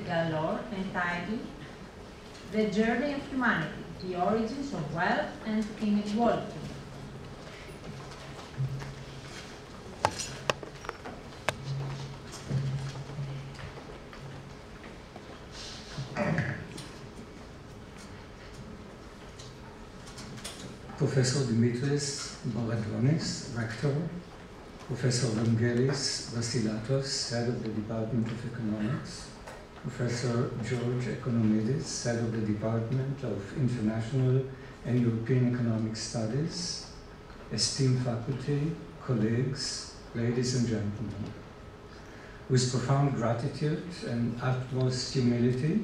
GALOR entitled The Journey of Humanity, the Origins of Wealth and Inequality. Professor Dimitris Baradonis, Rector, Professor Vangelis Vassilatos, Head of the Department of Economics, Professor George Economidis, Head of the Department of International and European Economic Studies, esteemed faculty, colleagues, ladies and gentlemen. With profound gratitude and utmost humility,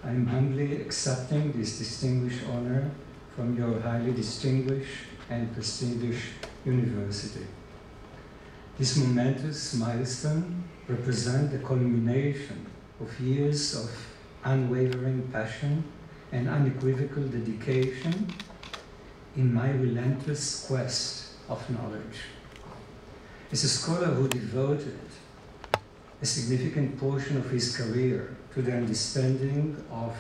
I am humbly accepting this distinguished honor from your highly distinguished and prestigious university. This momentous milestone represents the culmination of years of unwavering passion and unequivocal dedication in my relentless quest of knowledge. As a scholar who devoted a significant portion of his career to the understanding of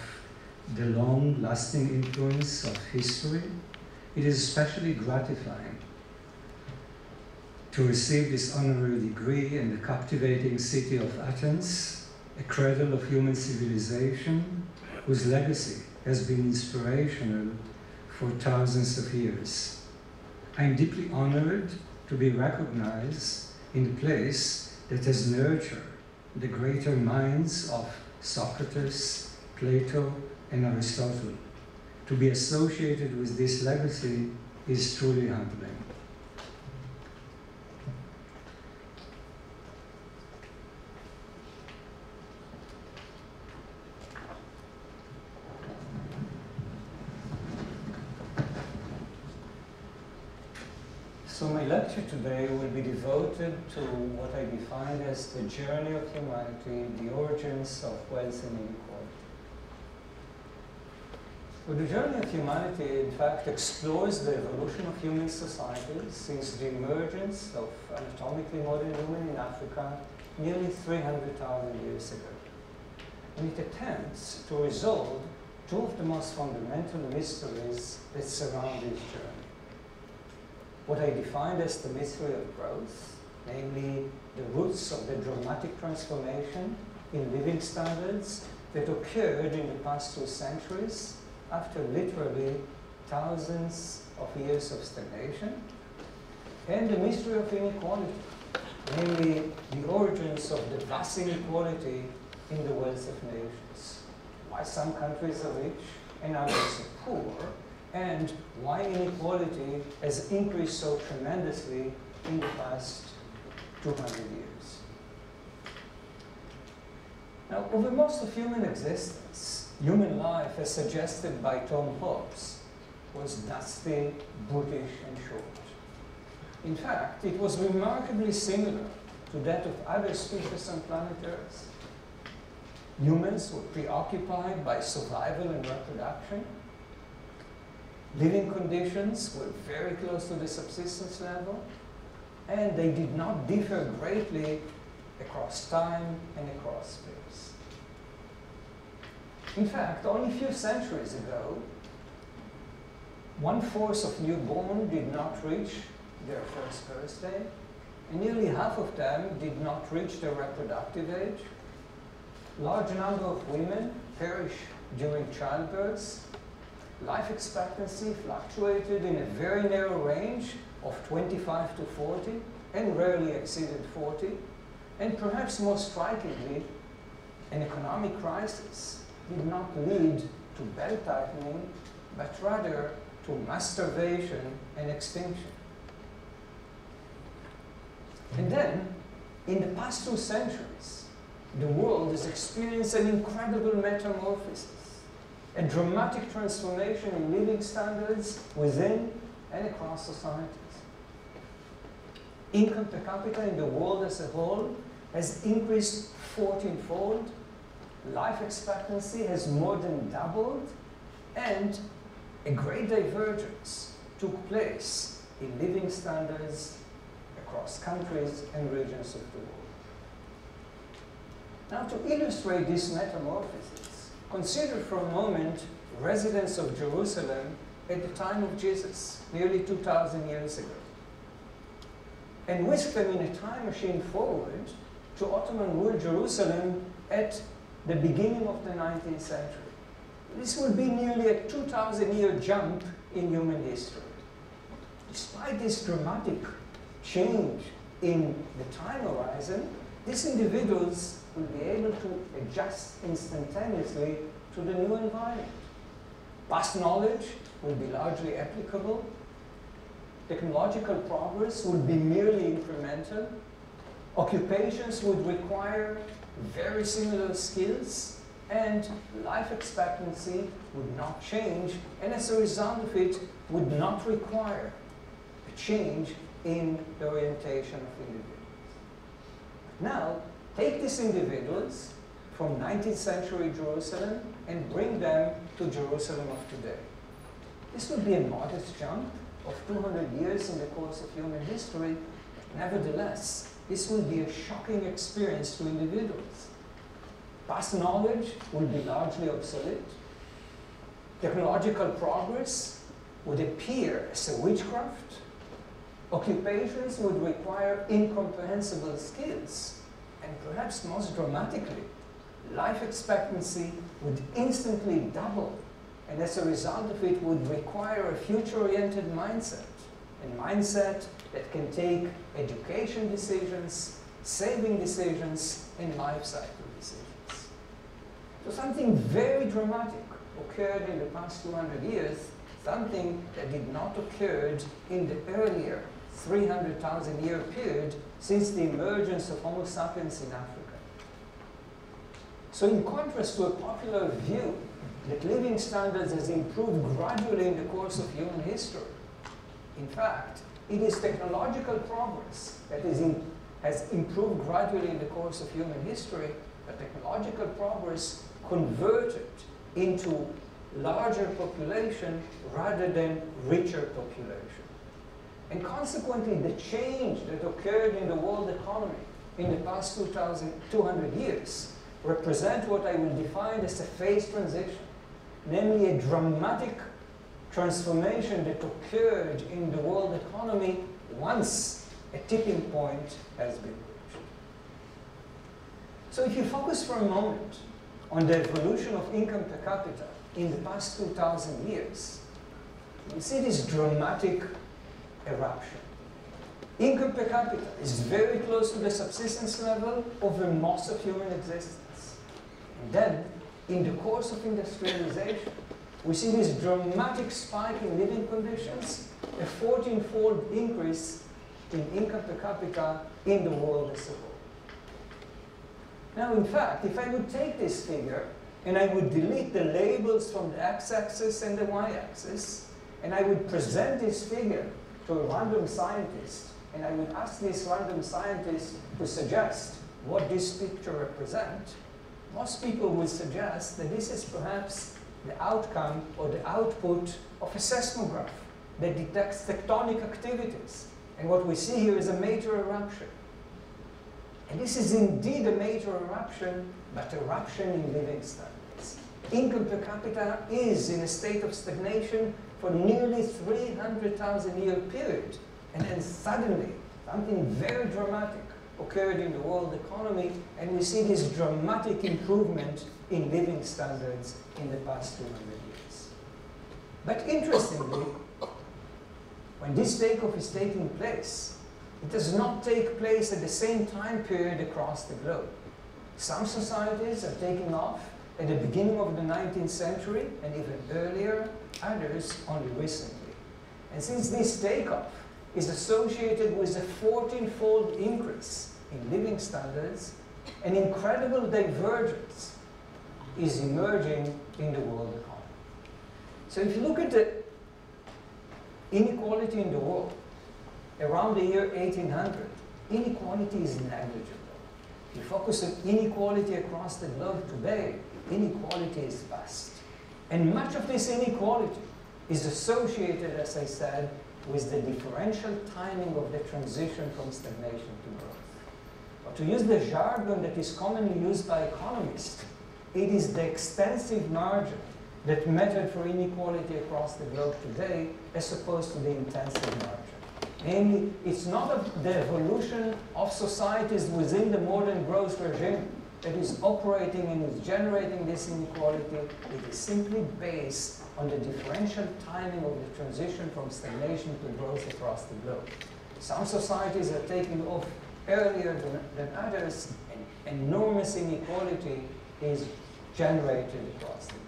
the long-lasting influence of history, it is especially gratifying to receive this honorary degree in the captivating city of Athens, a cradle of human civilization whose legacy has been inspirational for thousands of years. I am deeply honored to be recognized in a place that has nurtured the greater minds of Socrates, Plato, and Aristotle. To be associated with this legacy is truly humbling. So my lecture today will be devoted to what I define as the journey of humanity, the origins of wealth and inequality. Well, the journey of humanity, in fact, explores the evolution of human societies since the emergence of anatomically modern human in Africa nearly 300,000 years ago. And it attempts to resolve two of the most fundamental mysteries that surround this journey. What I defined as the mystery of growth, namely the roots of the dramatic transformation in living standards that occurred in the past 2 centuries after literally thousands of years of stagnation, and the mystery of inequality, namely the origins of the vast inequality in the wealth of nations, why some countries are rich and others are poor, and why inequality has increased so tremendously in the past 200 years. Now, over most of human existence, human life, as suggested by Tom Hobbes, was dusty, brutish, and short. In fact, it was remarkably similar to that of other species on planet Earth. Humans were preoccupied by survival and reproduction. Living conditions were very close to the subsistence level, and they did not differ greatly across time and across space. In fact, only a few centuries ago, 1/4 of newborns did not reach their first birthday, and nearly half of them did not reach their reproductive age. Large number of women perish during childbirth. Life expectancy fluctuated in a very narrow range of 25 to 40, and rarely exceeded 40. And perhaps most strikingly, an economic crisis did not lead to belt-tightening, but rather to masturbation and extinction. And then, in the past 2 centuries, the world has experienced an incredible metamorphosis, a dramatic transformation in living standards within and across societies. Income per capita in the world as a whole has increased 14-fold, life expectancy has more than doubled, and a great divergence took place in living standards across countries and regions of the world. Now, to illustrate this metamorphosis, consider for a moment residents of Jerusalem at the time of Jesus, nearly 2,000 years ago, and whisk them in a time machine forward to Ottoman ruled Jerusalem at the beginning of the 19th century. This will be nearly a 2,000-year jump in human history. Despite this dramatic change in the time horizon, these individuals will be able to adjust instantaneously to the new environment. Past knowledge will be largely applicable. Technological progress would be merely incremental. Occupations would require very similar skills, and life expectancy would not change, and as a result of it, would not require a change in the orientation of individuals. Now, take these individuals from 19th century Jerusalem and bring them to Jerusalem of today. This would be a modest jump of 200 years in the course of human history. Nevertheless, this will be a shocking experience to individuals. Past knowledge will be largely obsolete. Technological progress would appear as a witchcraft. Occupations would require incomprehensible skills. And perhaps most dramatically, life expectancy would instantly double. And as a result of it, would require a future-oriented mindset. A mindset that can take education decisions, saving decisions, and life cycle decisions. So something very dramatic occurred in the past 200 years, something that did not occur in the earlier 300,000-year period since the emergence of Homo sapiens in Africa. So in contrast to a popular view that living standards has improved gradually in the course of human history, in fact, it is technological progress that has improved gradually in the course of human history, but technological progress converted into larger population rather than richer population. And consequently, the change that occurred in the world economy in the past 200 years represent what I will define as a phase transition, namely a dramatic transformation that occurred in the world economy once a tipping point has been reached. So if you focus for a moment on the evolution of income per capita in the past 2,000 years, you see this dramatic eruption. Income per capita is very close to the subsistence level over most of human existence. And then, in the course of industrialization, we see this dramatic spike in living conditions, a 14-fold increase in income per capita in the world as a whole. Now, in fact, if I would take this figure and I would delete the labels from the x-axis and the y-axis, and I would present this figure to a random scientist, and I would ask this random scientist to suggest what this picture represents, most people will suggest that this is perhaps the outcome or the output of a seismograph that detects tectonic activities. And what we see here is a major eruption. And this is indeed a major eruption, but eruption in living standards. Income per capita is in a state of stagnation for nearly 300,000-year period. And then suddenly, something very dramatic occurred in the world economy, and we see this dramatic improvement in living standards in the past 200 years. But interestingly, when this takeoff is taking place, it does not take place at the same time period across the globe. Some societies are taking off at the beginning of the 19th century and even earlier, others only recently. And since this takeoff is associated with a 14-fold increase in living standards, an incredible divergence is emerging in the world economy. So if you look at the inequality in the world, around the year 1800, inequality is negligible. If you focus on inequality across the globe today, inequality is vast. And much of this inequality is associated, as I said, with the differential timing of the transition from stagnation to growth. Or to use the jargon that is commonly used by economists, it is the extensive margin that mattered for inequality across the globe today as opposed to the intensive margin. Namely, it's not the evolution of societies within the modern growth regime that is operating and is generating this inequality. It is simply based on the differential timing of the transition from stagnation to growth across the globe. Some societies are taking off earlier than others, and enormous inequality is generated across the globe.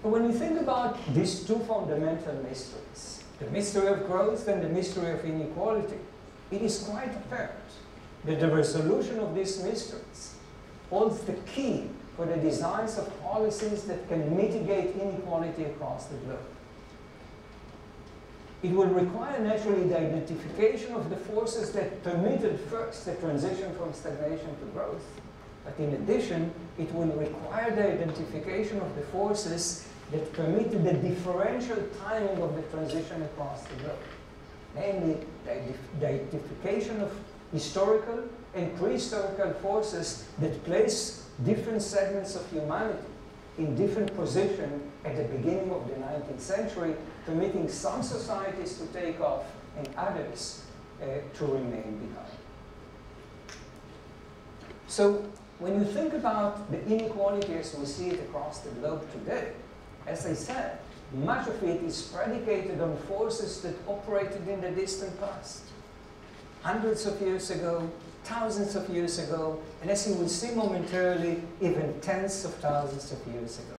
But when we think about these two fundamental mysteries, the mystery of growth and the mystery of inequality, it is quite apparent that the resolution of these mysteries holds the key for the designs of policies that can mitigate inequality across the globe. It will require naturally the identification of the forces that permitted first the transition from stagnation to growth. But in addition, it will require the identification of the forces that permitted the differential timing of the transition across the globe. Namely, the identification of historical and prehistorical forces that place different segments of humanity in different positions at the beginning of the 19th century, permitting some societies to take off and others to remain behind. So when you think about the inequality as we see it across the globe today, as I said, much of it is predicated on forces that operated in the distant past. Hundreds of years ago, thousands of years ago, and as you will see momentarily, even tens of thousands of years ago.